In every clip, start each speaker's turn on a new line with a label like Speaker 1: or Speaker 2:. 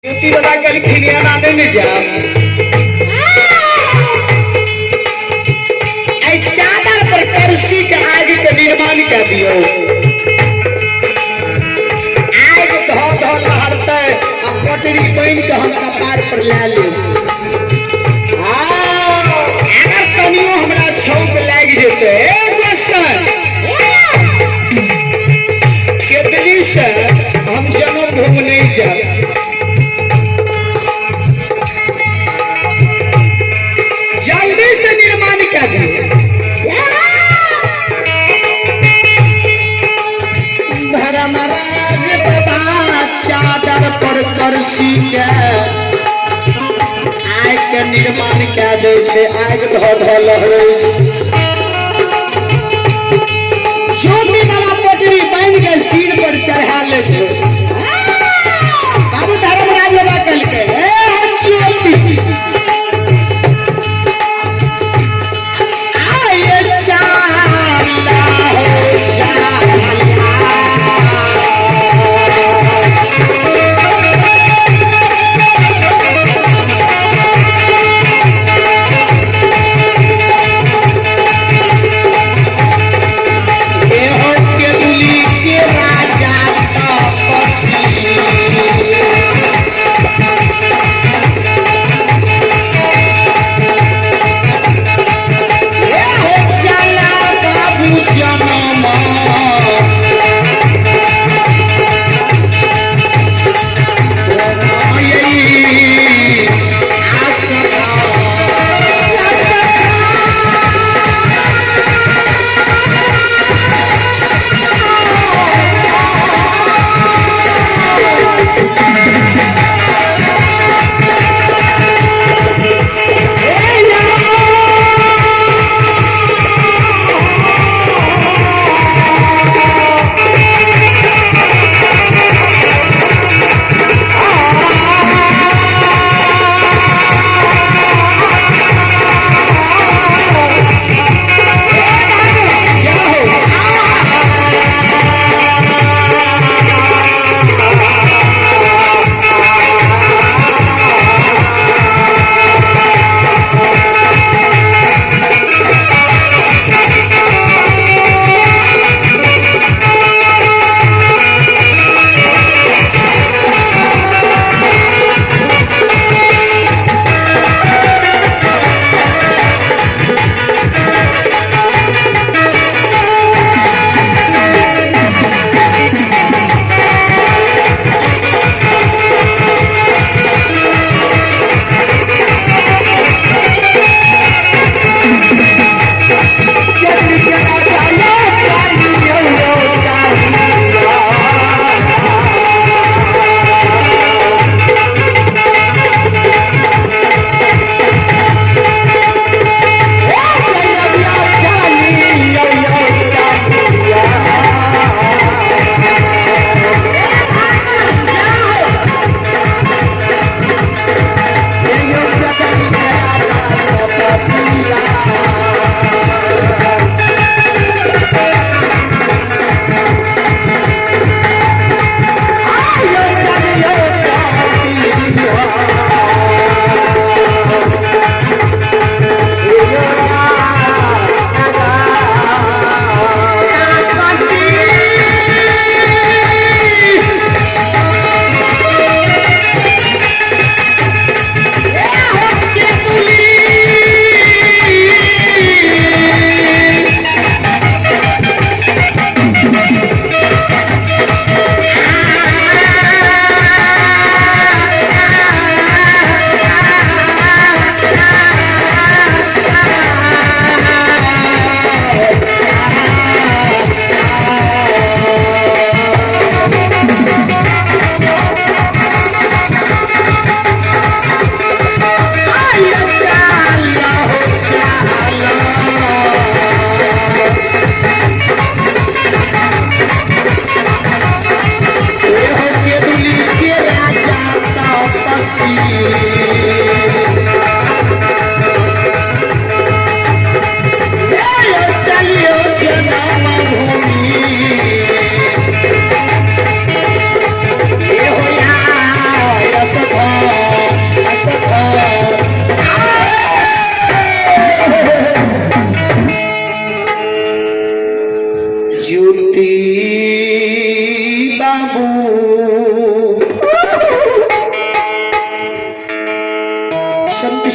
Speaker 1: ज्योति बता कल खिनिया ना देने जा ऐ चादर पर करसी के आग के निर्माण कर दियो आग धो धो लहरते अब पटरी बन के हम कपार पर ले ले अगर तनियो हमरा छौक लाग जेते क्वेश्चन कितनी से हम जन्म भूमि नहीं जा जल्दी से निर्माण कर दे धर्मराज बाबा चादर पर करसी के आग के निर्माण कर दे छे आग धो धो लहरै छे ज्योति बाबा पटरी बांध के सिर पर चढ़ा ले छे बाबू धर्मराज बाबा कल के ज्योति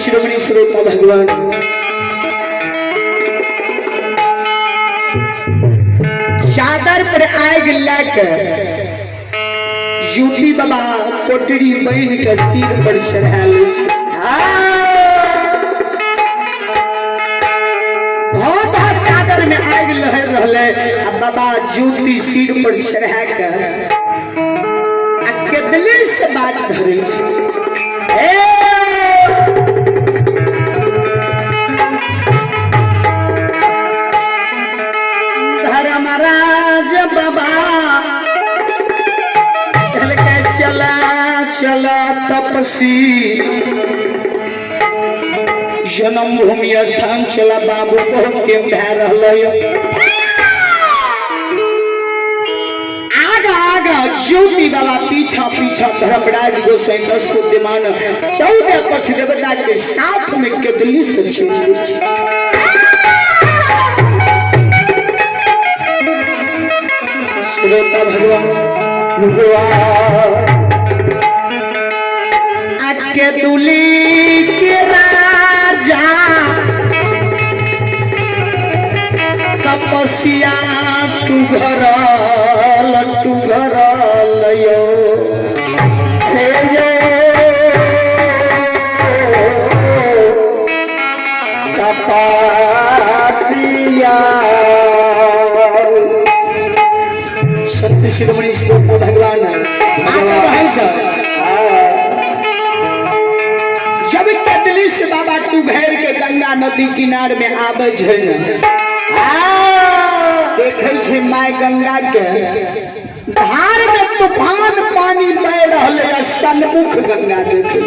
Speaker 1: शिरोमणि श्रोता भगवान चादर पर आग लेकर ज्योति बाबा कोटरी बहन के सिर पर चढ़ा ले बहुत चादर में आग लहर रहे अब बाबा ज्योति सिर पर चढ़ा कर केदली से बात धरे धर्मराज बाबा चला चला तपसी जन्मभूमि स्थान चला बाबू को के भै रहल ज्योति बाबा पीछा पीछा धर्मराज गोसाई विद्यमान 14 पक्ष देवता के साथ में केदली से श्रोता भगवान केदुली के राजा तपस्या तू घर लयो सत्य शिरोमणि श्रोता भगवान जब केदली से बाबा तू घेर के गंगा नदी किनार में आवे देखे माय गंगा के धार में तूफान पानी बह रहा सन्मुख गंगा देखे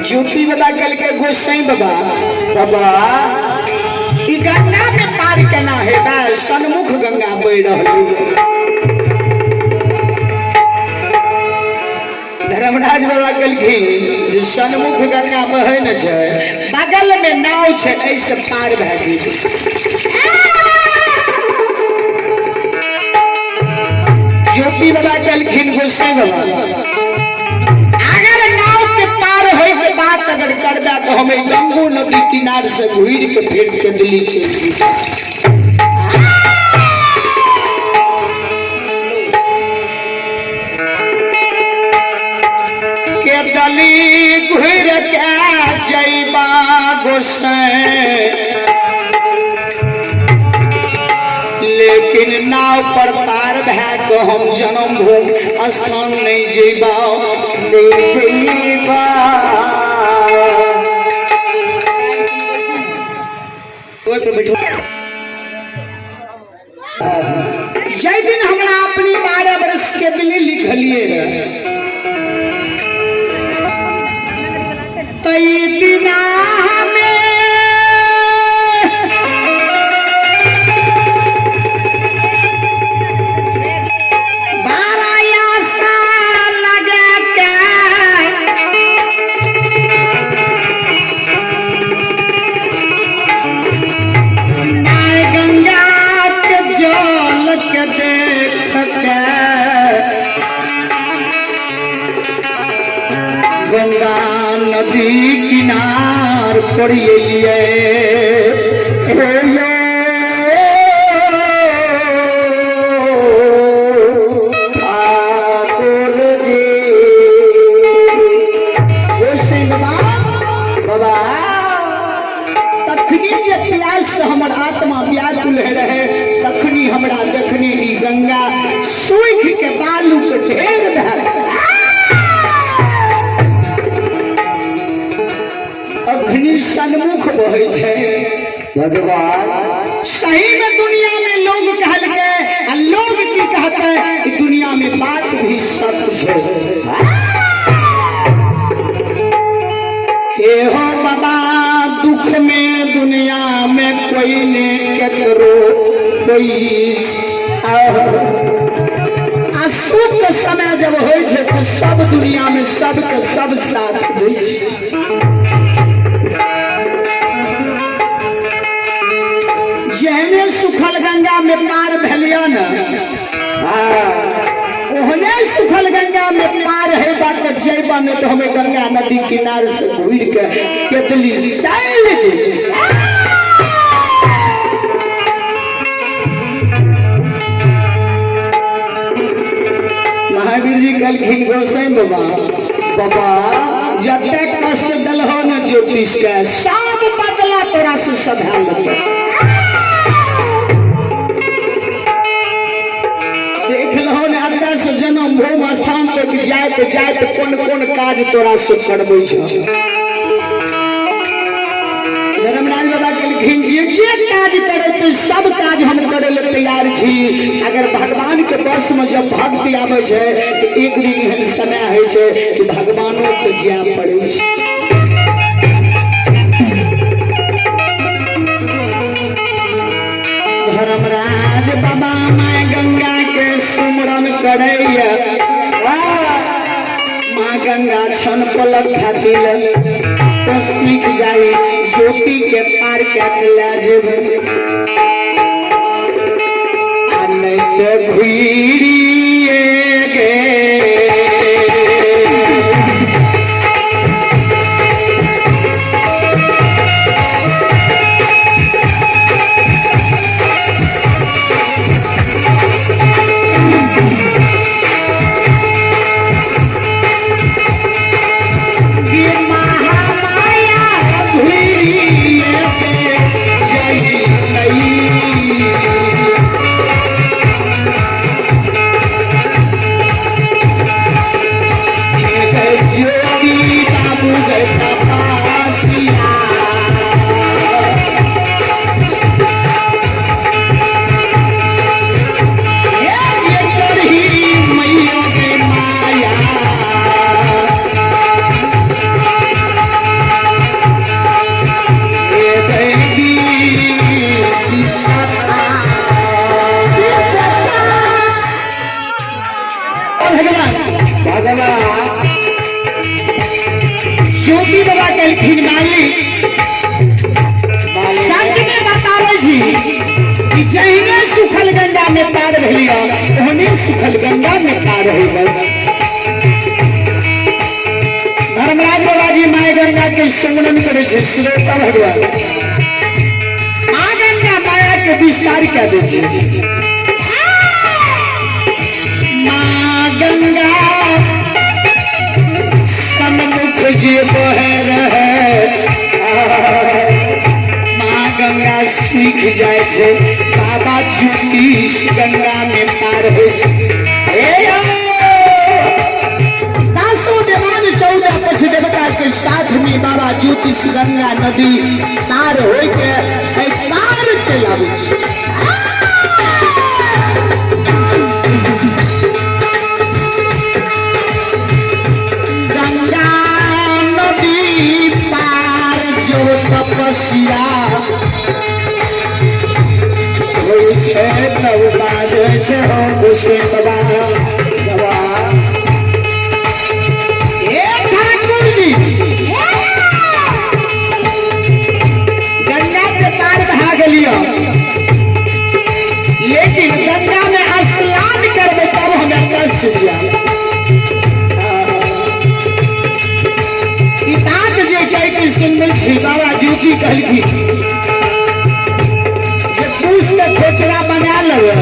Speaker 1: ज्योति बाबा कल के गोसाई बाबा बाबा गंगा में पार केना है सन्मुख गंगा बह रही धर्मराज बाबा कहलखिन जे सन्मुख गंगा बहे न छै बगल में नाव छै ऐसे पार भए ज्योति बाबा कहलखिन गोसाई बाबा अगर नाव के पार होय के बात अगर करबा तो हम गंगो नदी किनार से घुर के फिर के दिल्ली चल दली घुर के जैबा गोसाई लेकिन नाव पर पार भै तो हम जन्मभूमि स्थान नहीं जेबा जै दिन हमरा अपनी 12 वर्ष के दिल्ली लिखलिए रहे तई दिना में 12 साल लगे के माय गंगा के जल के देख के गंगा नदी किनार पड़िए तखनी जे प्यास से हमर आत्मा व्याकुल रहे तखनी हमरा देखने ई गंगा सूख के बालू के ढेर भए अग्नि सन्मुख बहे छे भगवान सही में दुनिया में लोग कहलके लोग की कहते कि दुनिया में बात भी सत्य छे हे हो बाबा दुख में दुनिया में कोई ने करो कोई सुख समय जब हो तो सब दुनिया में सबके सब साथ दै जहने सुखल गंगा में पार भेलिया न ओहने सुखल गंगा में पार है बात जय बने तो हमें गंगा नदी किनारे से घूर के केतली चल जे। महावीर जी कहलखिन गोसाई बाबा बाबा जते कष्ट दलहो न ज्योतिष के सब बदला तोरा से सधा लेते। देख लहो ने अंदर से जन्म भूम स्थान तक जाइत जाइत कौन कौन काज तोरा से करबै छ। धर्मराज बाबा कहलखिन जे काज करे तो सब काज हम करे ले तैयार छी। अगर भगवान के बस में जब भक्ति आवे छे तो एक दिन एहन समय है छे कि भगवानों के जाय पड़े छे। धर्मराज बाबा माय गंगा के सुमरन करैया माँ गंगा छन पलक खातिर तो सीख जाई ज्योति के पार कैला जेबे नहीं तो घुरिए गे। ज्योति बाबा कहलखिन मालिक सच में बतावे छी कि जहिने सुखल गंगा में पार भेलिया ओहने सुखल गंगा में पार होइबे। धर्मराज बाबा जी माय गंगा के सुमरन करे छे। श्रोता भगवान माँ गंगा माया के विस्तार कर दे छे। माँ गंगा सन्मुख जे बहे रहे माँ गंगा सीख जाए छे बाबा ज्योतिष गंगा में पार हो दासो देवान 14 पक्ष देवता के साथ में बाबा ज्योतिष गंगा नदी पार हो के पार चलावे छे। तपस्या होई छे तब बाजे छे हो गुस्से सदा ठाकुर जी गंगा के पार बहा गेलियो लेकिन गंगा में स्नान करबे तब हमें कष्ट जाए। बाबा ज्योति कहलखिन जे कुश के खोचरा बना लेबे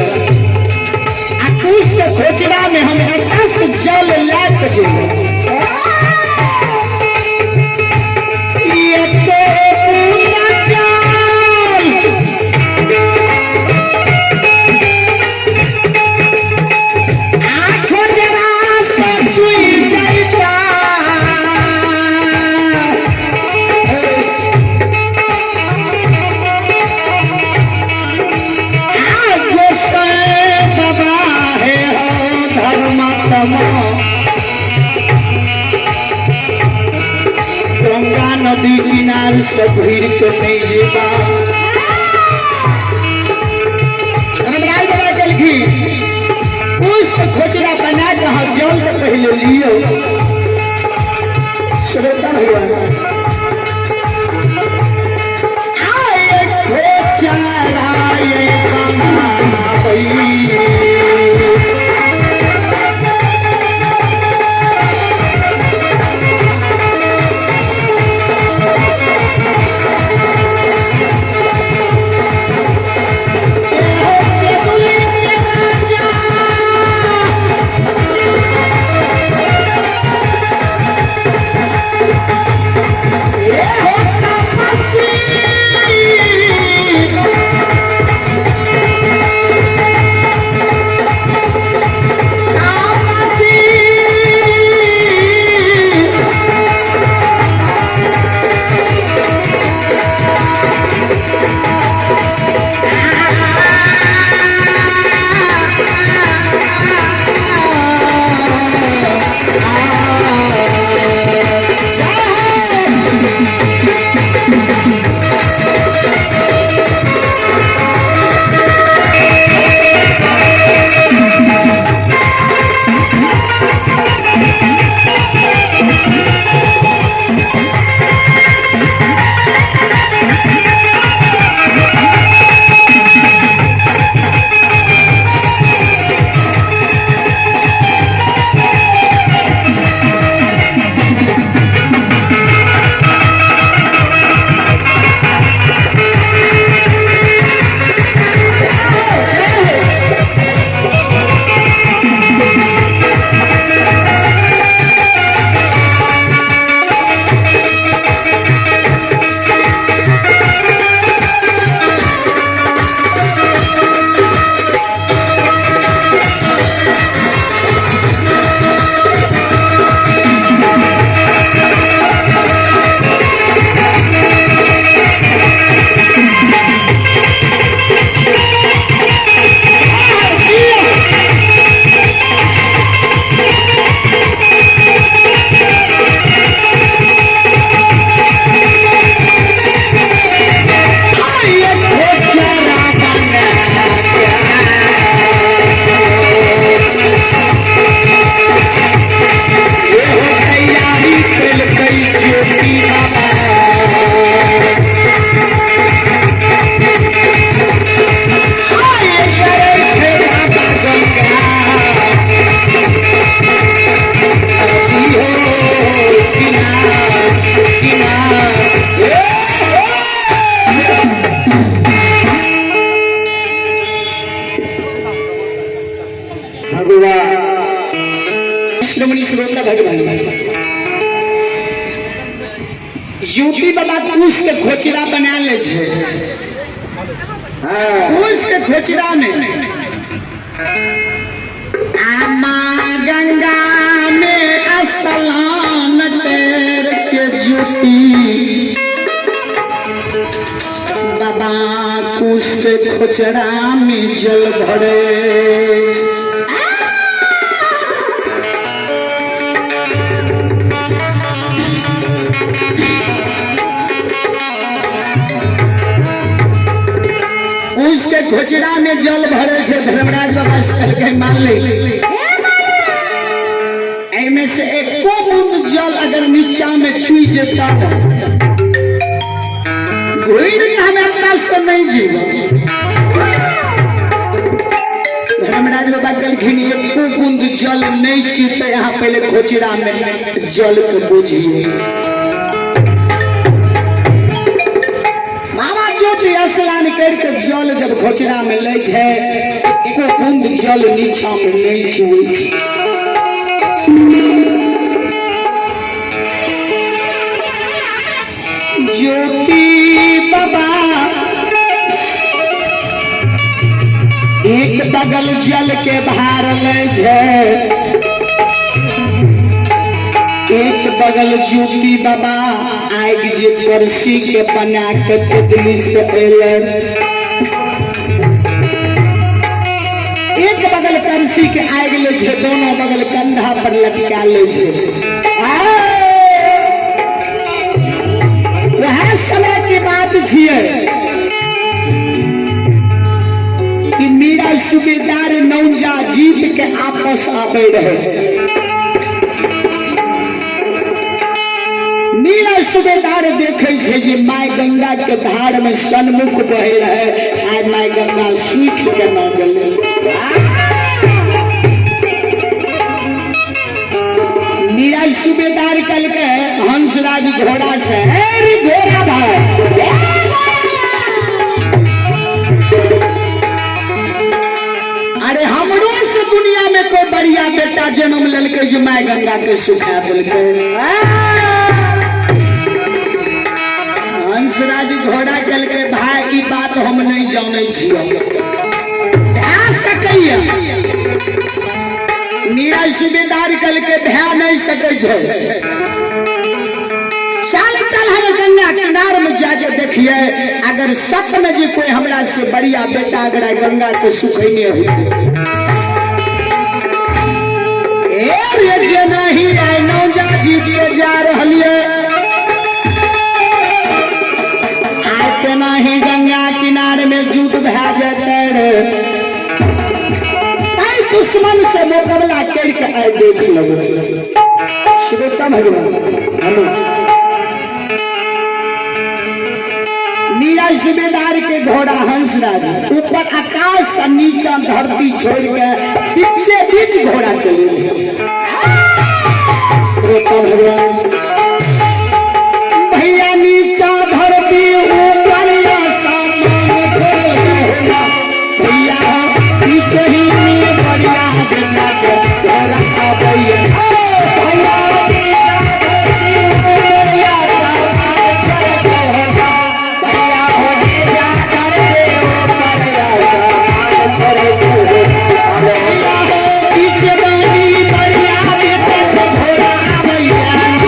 Speaker 1: आ कुश के खोचरा में हम एकस जल लाके जेबे गंगा नदी किनारे से भीड़ के नहीं जेबा। धर्मराज बाबा कहलखिन उस खोचरा बना के हम जल के पहले लियो। श्रोता भगवान आए खोचरा ये कमाई श्रोता भगवान ज्योति बाबा कुश के खोचरा बना ले छे। कुश के खोचरा में आमा गंगा में स्नान कर के ज्योति बाबा कुश के खोचरा में जल भरे। उसके खोचरा में जल भरे छे। धर्मराज बाबा के मान ले में से एको बूंद जल अगर नीचा में छुई जेता घुड़ के हमें अपना से नहीं जीवा। धर्मराज बाबा कहलखिन एको बूंद जल नहीं चीते यहाँ पहले खोचरा में जल के बुझिए। स्नान करके जल जब खोचरा में ले छे एको बूंद जल नीचा में नहीं छुए। ज्योति बाबा एक बगल जल के भार ले छे, एक बगल ज्योति बाबा आग जे परसी के बना के दिल्ली से अले। एक बगल करसी के आग ले छे, दोनों बगल कंधा पर लटका ले छे। वह समय की बात छिए कि मीरा सूबेदार नौजा जीत के आपस आबे रहे। मीरा सूबेदार देखे छे जे माय गंगा के धार में सन्मुख बहे रहे। आज माय गंगा सूख के न गेले। मीरा सूबेदार कल के हंसराज घोड़ा से घोड़ा भाई अरे हमरो से दुनिया में कोई बढ़िया बेटा जन्म ललके जो माय गंगा के सुखा दिलके। हंसराज घोड़ा कल के भाई की बात हम नहीं जाने छियो। मीरा सूबेदार कल के भै नहीं सके छे। चल चल हम गंगा किनार में जाके देखिए अगर सच में जी कोई हमरा से बढ़िया बेटा अगर गंगा के सुखैने होते। जे नहीं आए नौजा जीत के जा रहिए ही गंगा किनारे में जुट भै जाते रे। दुश्मन से मुकाबला करके आए देख लो। श्रोता भगवान मीरा सूबेदार के घोड़ा हंसराज ऊपर आकाश से नीचा धरती छोड़ के पीछे बीच घोड़ा चले। श्रोता भगवान भैया नीचा धरती ऊपर सामान छोड़ भैया पीछे ही बढ़िया गंगा के घोड़ा भैया पीछे बढ़िया घोड़ा भैया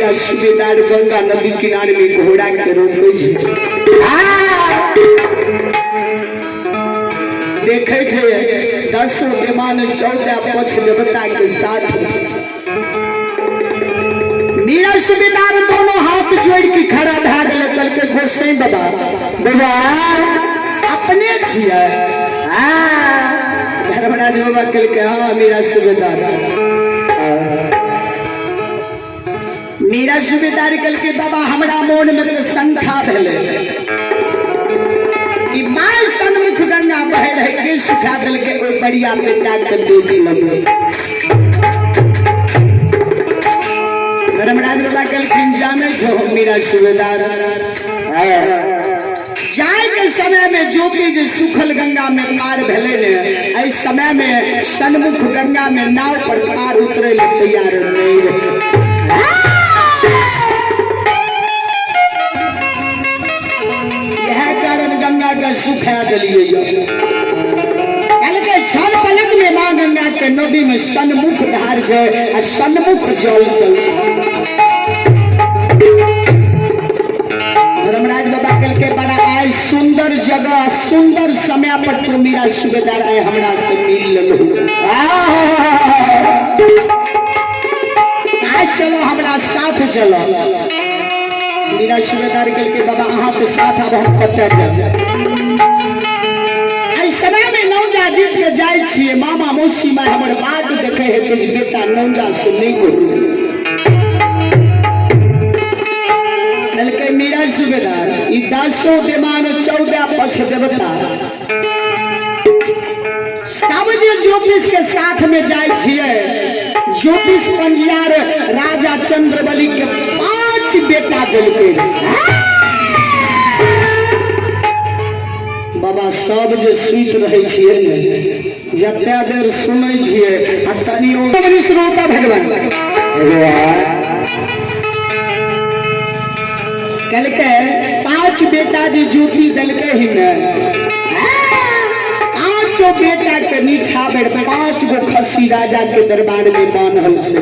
Speaker 1: मेरा सूबेदार गंगा नदी किनारे में घोड़ा के रोके छे देखे छे 10 विमान 14 पक्ष देवता के साथ मेरा सूबेदार दोनों हाथ जोड़ के खड़ा ढा दिले कल के गोसाई बाबा बाबा अपने छिए धर्मराज बाबा कल के हाँ मेरा सूबेदार मेरा सूबेदार कल के बाबा हमरा मोन में तो शंका भेले कि माय सन्मुख गंगा बह रहे के सुखा दिल के कोई बढ़िया बेटा के देख लगे धर्मराज बाबा कहलखिन जाने छो मेरा सूबेदार जाए के समय में ज्योति जो सुखल गंगा में पार भेले ने इस समय में सन्मुख गंगा में नाव पर पार उतरे ले तैयार नहीं रहे गंगा का सुखा दिलिए क्षण पलक में मां गंगा के नदी में सन्मुख धार है सन्मुख जल चल धर्मराज बाबा कल के बड़ा आए सुंदर जगह सुंदर समय पर तो मेरा सूबेदार आए हमरा से मिल लो आज चलो हमरा साथ चलो मेरा सूबेदार कल के बाबा अहाँ के साथ अब हम कते समय में नौजा जीत के जाए छिए मामा मौसी माय हमर बात देखे है कि बेटा नौजा से नहीं बोलू कल के मेरा सूबेदार ई 10 विमान 14 पक्ष देवता सब ज्योतिष के साथ में जाए छिए ज्योतिष पंजियार राजा चंद्रबली के 5 बेटा दिलके बाबा सब जे सुत रहे छिए ने जते देर सुनै छिए आ तनियो श्रोता भगवान कल के 5 बेटा जे ज्योति दिलके ही ने 5 बेटा के नीचा बेर 5 गो खस्सी राजा के दरबार में बांधल छे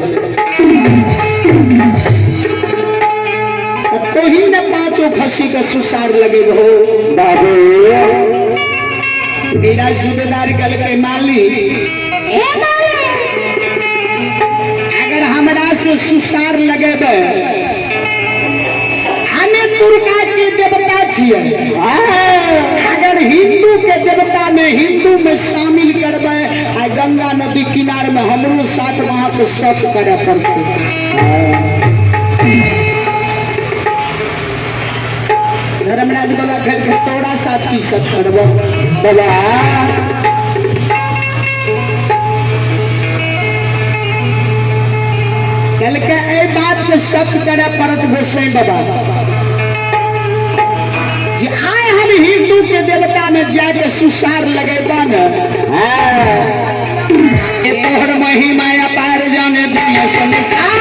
Speaker 1: तो ही न 5 खस्सी का सुसार लगे हो बाबू मेरा सूबेदार कल के माली अगर हमरा से सुसार लगेबे हमें दुर्गा के देवता छिए अगर हिंदू के देवता में हिंदू में शामिल करबे आ गंगा नदी किनारे में हमरो साथ वहां पे शक करे पड़ते धर्मराज बाबा घर के तोड़ा साथ की सब करबो बाबा कल के ए बात के सत्य करे परत गोसाई बाबा जे आए हम हिंदू के देवता में जाके सुसार लगेबा न ये तोहर महिमा अपार जाने दुनिया संसार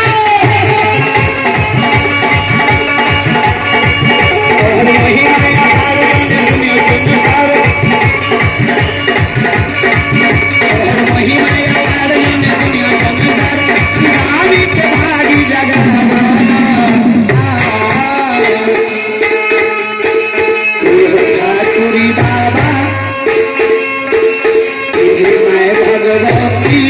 Speaker 1: भगवती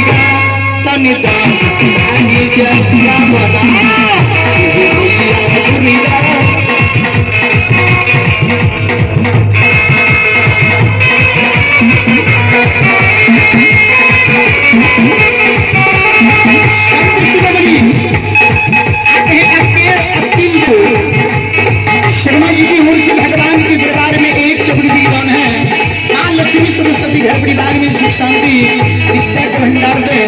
Speaker 1: घुरिया तनि दान आगे जा बना घुरिया शर्मा जी की ओर से भगवान के दरबार में एक शब्द विद्वान है, मां लक्ष्मी सरस्वती घर परिवार में सुख शांति विद्या के भंडार दे।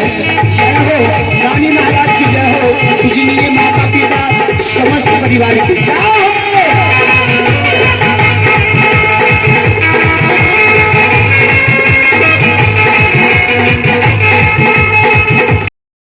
Speaker 1: जय हो रानी महाराज की जय हो, पूजनीय माता पिता समस्त परिवार की जय।